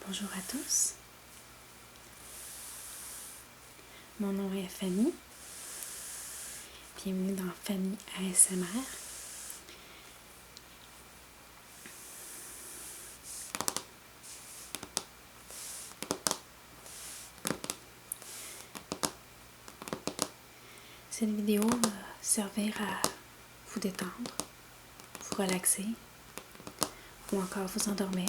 Bonjour à tous, mon nom est Fanny, bienvenue dans Fanny ASMR. Cette vidéo va servir à vous détendre, vous relaxer ou encore vous endormir.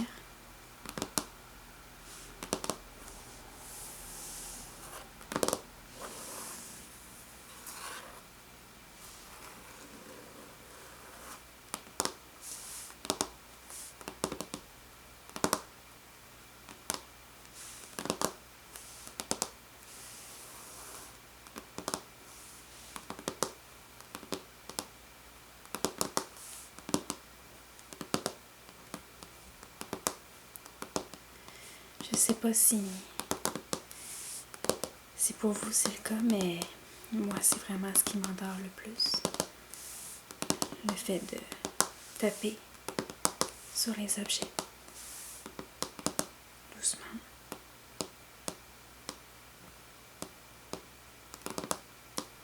Je sais pas si pour vous c'est le cas, mais moi c'est vraiment ce qui m'endort le plus. Le fait de taper sur les objets doucement.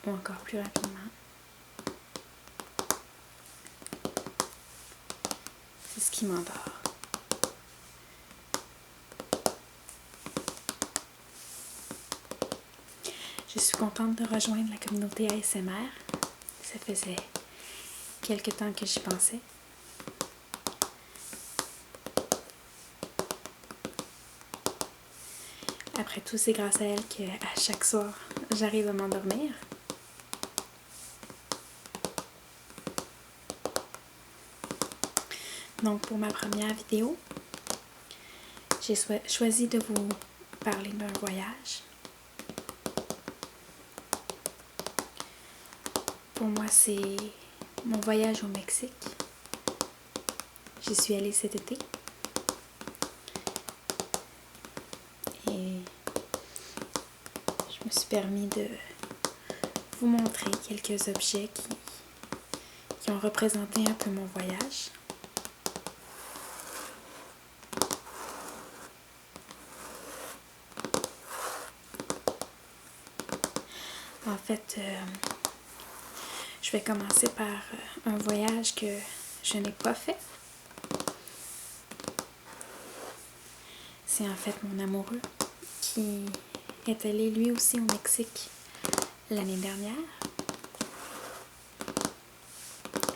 Ou encore plus rapidement. C'est ce qui m'endort. Je suis contente de rejoindre la communauté ASMR. Ça faisait quelque temps que j'y pensais. Après tout, c'est grâce à elle qu'à chaque soir, j'arrive à m'endormir. Donc pour ma première vidéo, j'ai choisi de vous parler d'un voyage. Pour moi, c'est mon voyage au Mexique. J'y suis allée cet été. Et je me suis permis de vous montrer quelques objets qui ont représenté un peu mon voyage. En fait, je vais commencer par un voyage que je n'ai pas fait. C'est en fait mon amoureux qui est allé lui aussi au Mexique l'année dernière.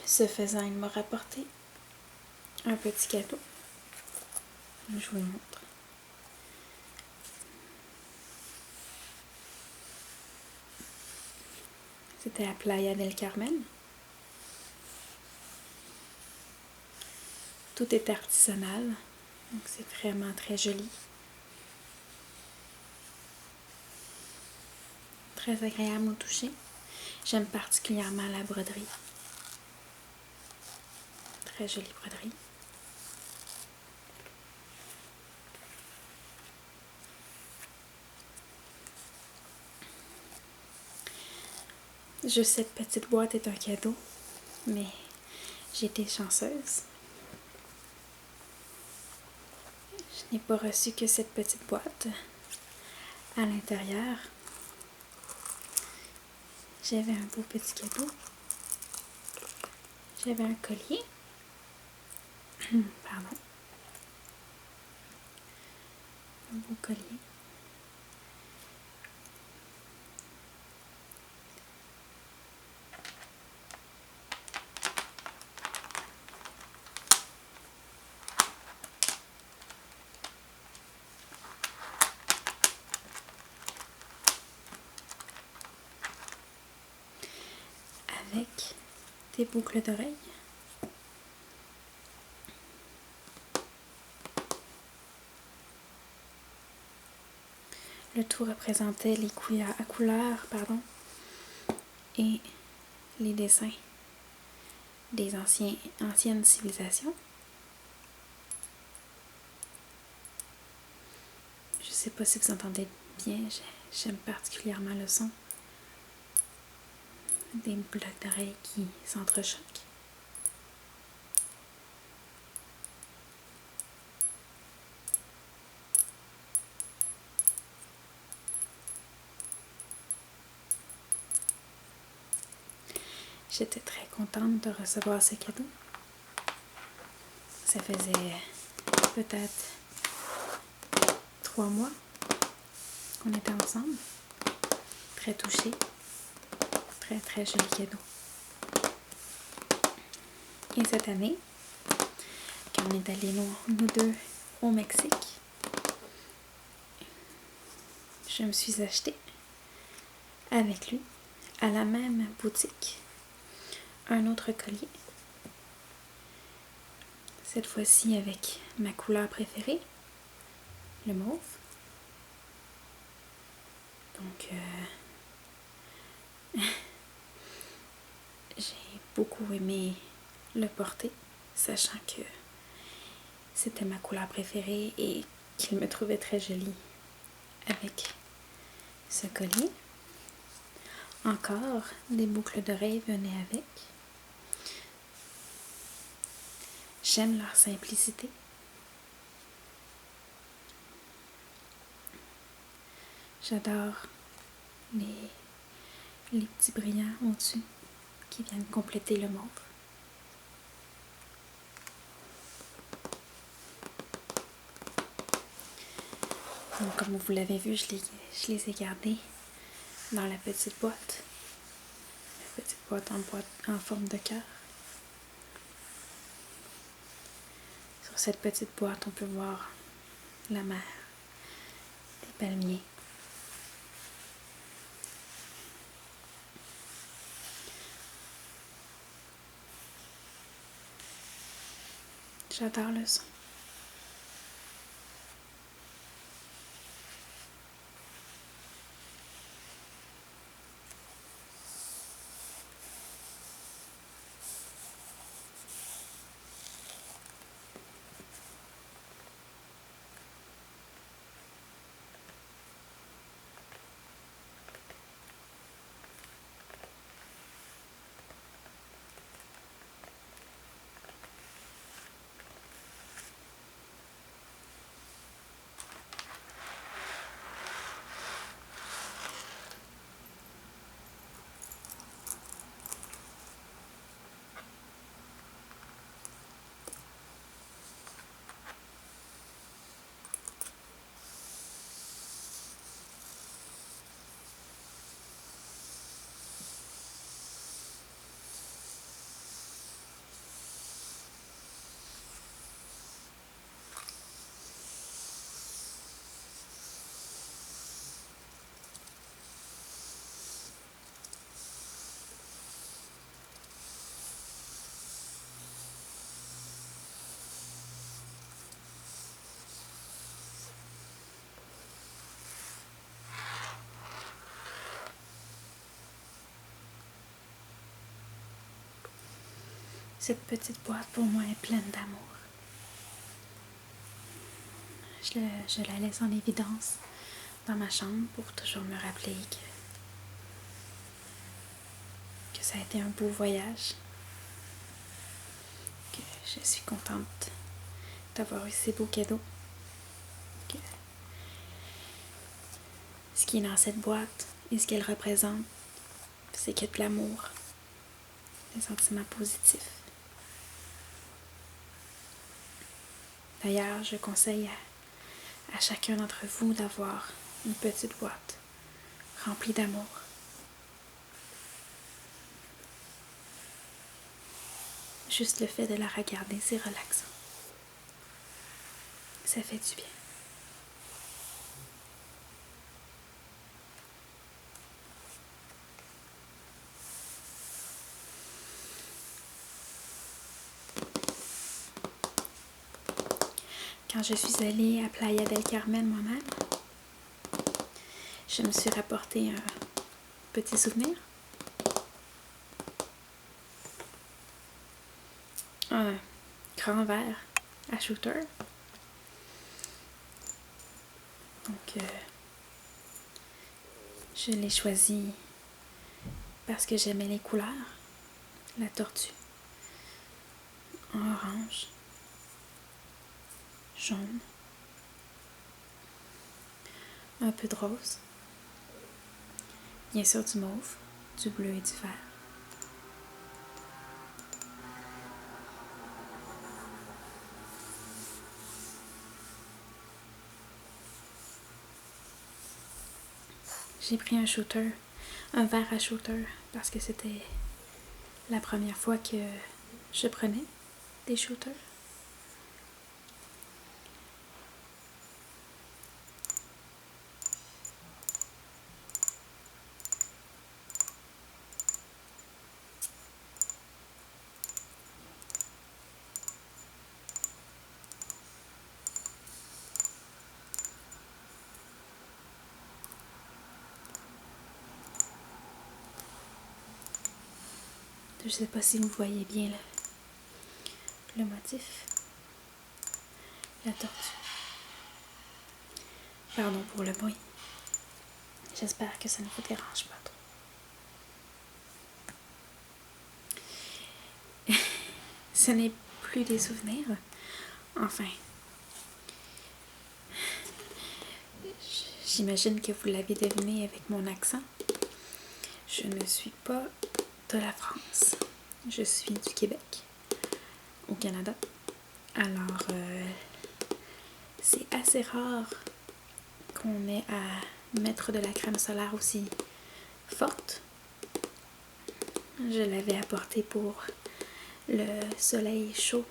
Ce faisant, il m'a rapporté un petit cadeau. Je vous le montre. C'était à Playa del Carmen. Tout est artisanal, donc c'est vraiment très joli. Très agréable au toucher. J'aime particulièrement la broderie. Très jolie broderie. Cette petite boîte est un cadeau, mais j'ai été chanceuse. Je n'ai pas reçu que cette petite boîte. À l'intérieur, j'avais un beau petit cadeau. J'avais un collier. Pardon. Un beau collier. Avec des boucles d'oreilles. Le tout représentait les couleurs et les dessins des anciennes civilisations. Je ne sais pas si vous entendez bien, j'aime particulièrement le son des blocs d'oreilles qui s'entrechoquent. J'étais très contente de recevoir ce cadeau. Ça faisait peut-être 3 mois qu'on était ensemble. Très touchée. Très, très joli cadeau. Et cette année, quand on est allés nous deux au Mexique, je me suis achetée avec lui, à la même boutique, un autre collier. Cette fois-ci avec ma couleur préférée, le mauve. Donc, j'ai beaucoup aimé le porter, sachant que c'était ma couleur préférée et qu'il me trouvait très jolie avec ce collier. Encore, des boucles d'oreilles venaient avec. J'aime leur simplicité. J'adore les petits brillants au-dessus qui viennent compléter le mauve. Donc, comme vous l'avez vu, je les ai gardés dans la petite boîte. La petite boîte en forme de cœur. Sur cette petite boîte, on peut voir la mer, des palmiers. J'adore le son. Cette petite boîte pour moi est pleine d'amour. Je la laisse en évidence dans ma chambre pour toujours me rappeler que ça a été un beau voyage, que je suis contente d'avoir eu ces beaux cadeaux, que ce qui est dans cette boîte et ce qu'elle représente, c'est que de l'amour, des sentiments positifs. D'ailleurs, je conseille à chacun d'entre vous d'avoir une petite boîte remplie d'amour. Juste le fait de la regarder, c'est relaxant. Ça fait du bien. Quand je suis allée à Playa del Carmen moi-même, je me suis rapporté un petit souvenir. Un grand verre à shooter. Donc, je l'ai choisi parce que j'aimais les couleurs. La tortue en orange, jaune, un peu de rose, bien sûr du mauve, du bleu et du vert. j'ai pris un shooter, un verre à shooter, parce que c'était la première fois que je prenais des shooters. Je sais pas si vous voyez bien le motif. La tortue. Pardon pour le bruit. J'espère que ça ne vous dérange pas trop. Ce n'est plus des souvenirs. Enfin. J'imagine que vous l'avez deviné avec mon accent. Je ne suis pas de la France. Je suis du Québec, au Canada. Alors, c'est assez rare qu'on ait à mettre de la crème solaire aussi forte. Je l'avais apportée pour le soleil chaud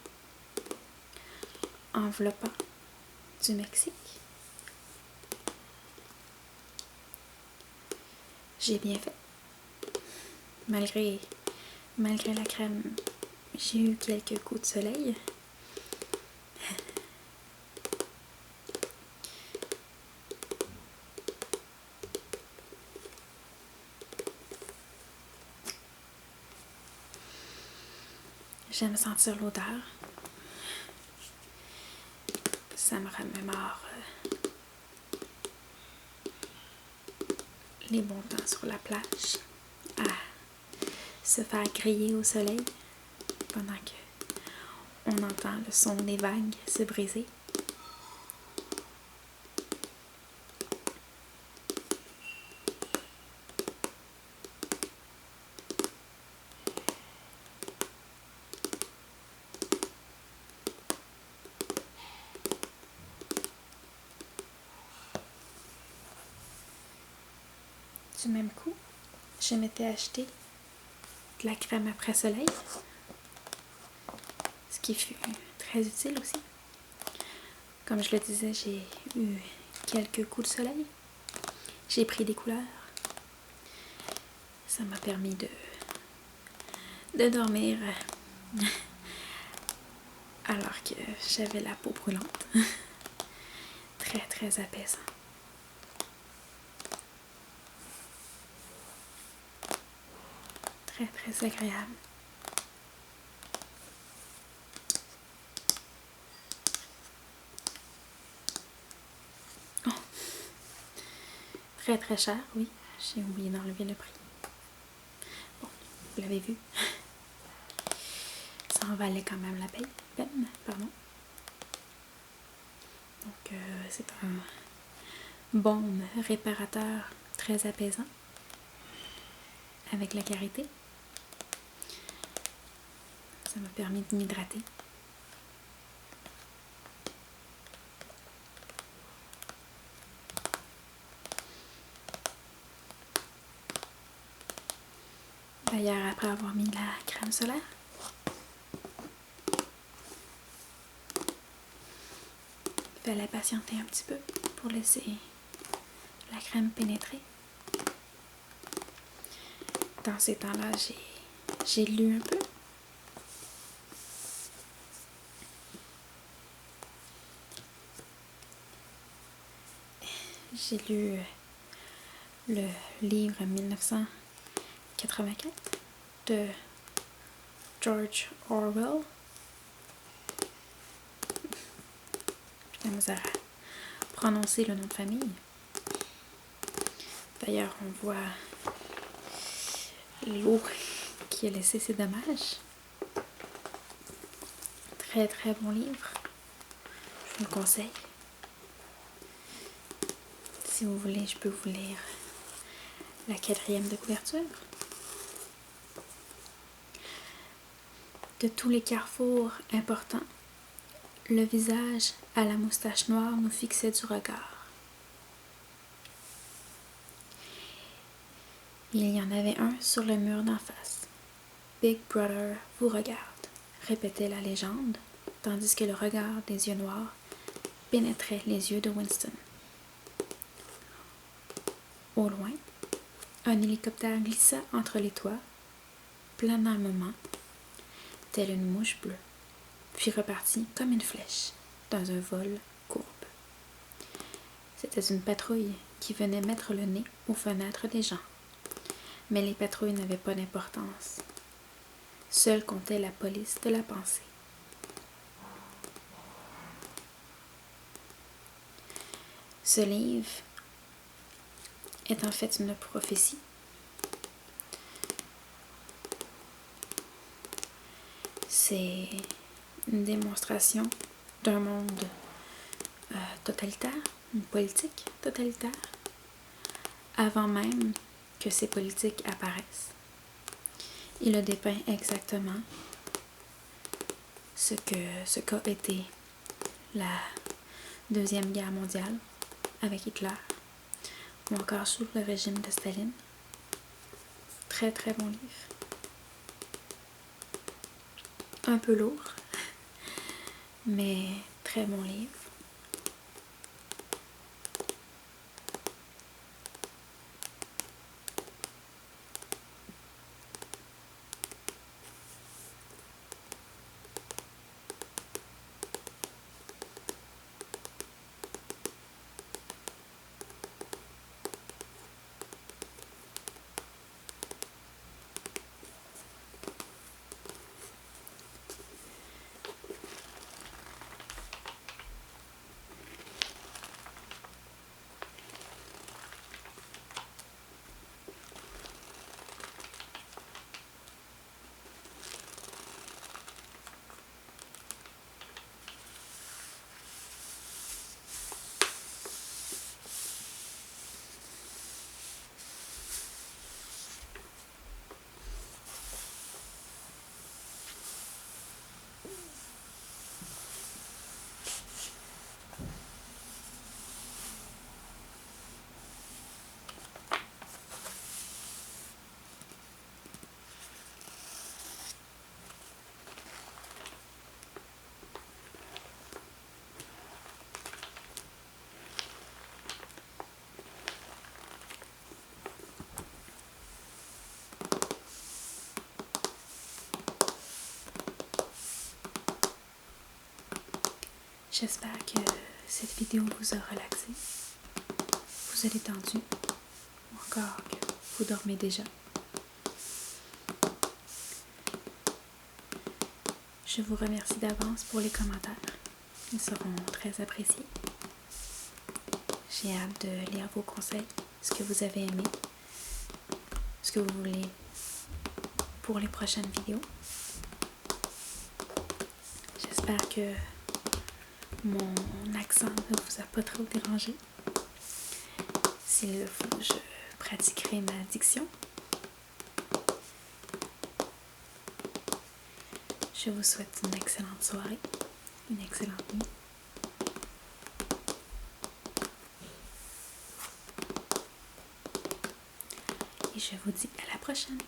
enveloppant du Mexique. J'ai bien fait. Malgré la crème, j'ai eu quelques coups de soleil. J'aime sentir l'odeur. Ça me remémore les bons temps sur la plage, à se faire griller au soleil pendant que on entend le son des vagues se briser. Du même coup, je m'étais acheté de la crème après soleil, ce qui fut très utile aussi. Comme je le disais, j'ai eu quelques coups de soleil. J'ai pris des couleurs. Ça m'a permis de dormir alors que j'avais la peau brûlante. Très très apaisant. Très très agréable. Oh. Très très cher, oui. J'ai oublié d'enlever le prix. Bon, vous l'avez vu. Ça en valait quand même la peine. Pardon. Donc c'est un baume réparateur très apaisant avec la karité. Ça m'a permis de m'hydrater. D'ailleurs, après avoir mis la crème solaire, il fallait patienter un petit peu pour laisser la crème pénétrer. Dans ces temps-là, j'ai lu un peu. J'ai lu le livre 1984 de George Orwell. J'ai la misère à prononcer le nom de famille. D'ailleurs, on voit l'eau qui a laissé ses dommages. Très très bon livre. Je vous le conseille. Si vous voulez, je peux vous lire la 4e de couverture. De tous les carrefours importants, le visage à la moustache noire nous fixait du regard. Il y en avait un sur le mur d'en face. Big Brother vous regarde, répétait la légende, tandis que le regard des yeux noirs pénétrait les yeux de Winston. Au loin, un hélicoptère glissa entre les toits, plana un moment, telle une mouche bleue, puis repartit comme une flèche, dans un vol courbe. C'était une patrouille qui venait mettre le nez aux fenêtres des gens. Mais les patrouilles n'avaient pas d'importance. Seule comptait la police de la pensée. Ce livre est en fait une prophétie. C'est une démonstration d'un monde totalitaire, une politique totalitaire, avant même que ces politiques apparaissent. Il a dépeint exactement ce qu'a été la Deuxième Guerre mondiale avec Hitler, ou encore sous le régime de Staline. Très très bon livre. Un peu lourd, mais très bon livre. J'espère que cette vidéo vous a relaxé, vous a détendu, ou encore que vous dormez déjà. Je vous remercie d'avance pour les commentaires, ils seront très appréciés. J'ai hâte de lire vos conseils, ce que vous avez aimé, ce que vous voulez pour les prochaines vidéos. J'espère que mon accent ne vous a pas trop dérangé. S'il le faut, je pratiquerai ma diction. Je vous souhaite une excellente soirée, une excellente nuit. Et je vous dis à la prochaine.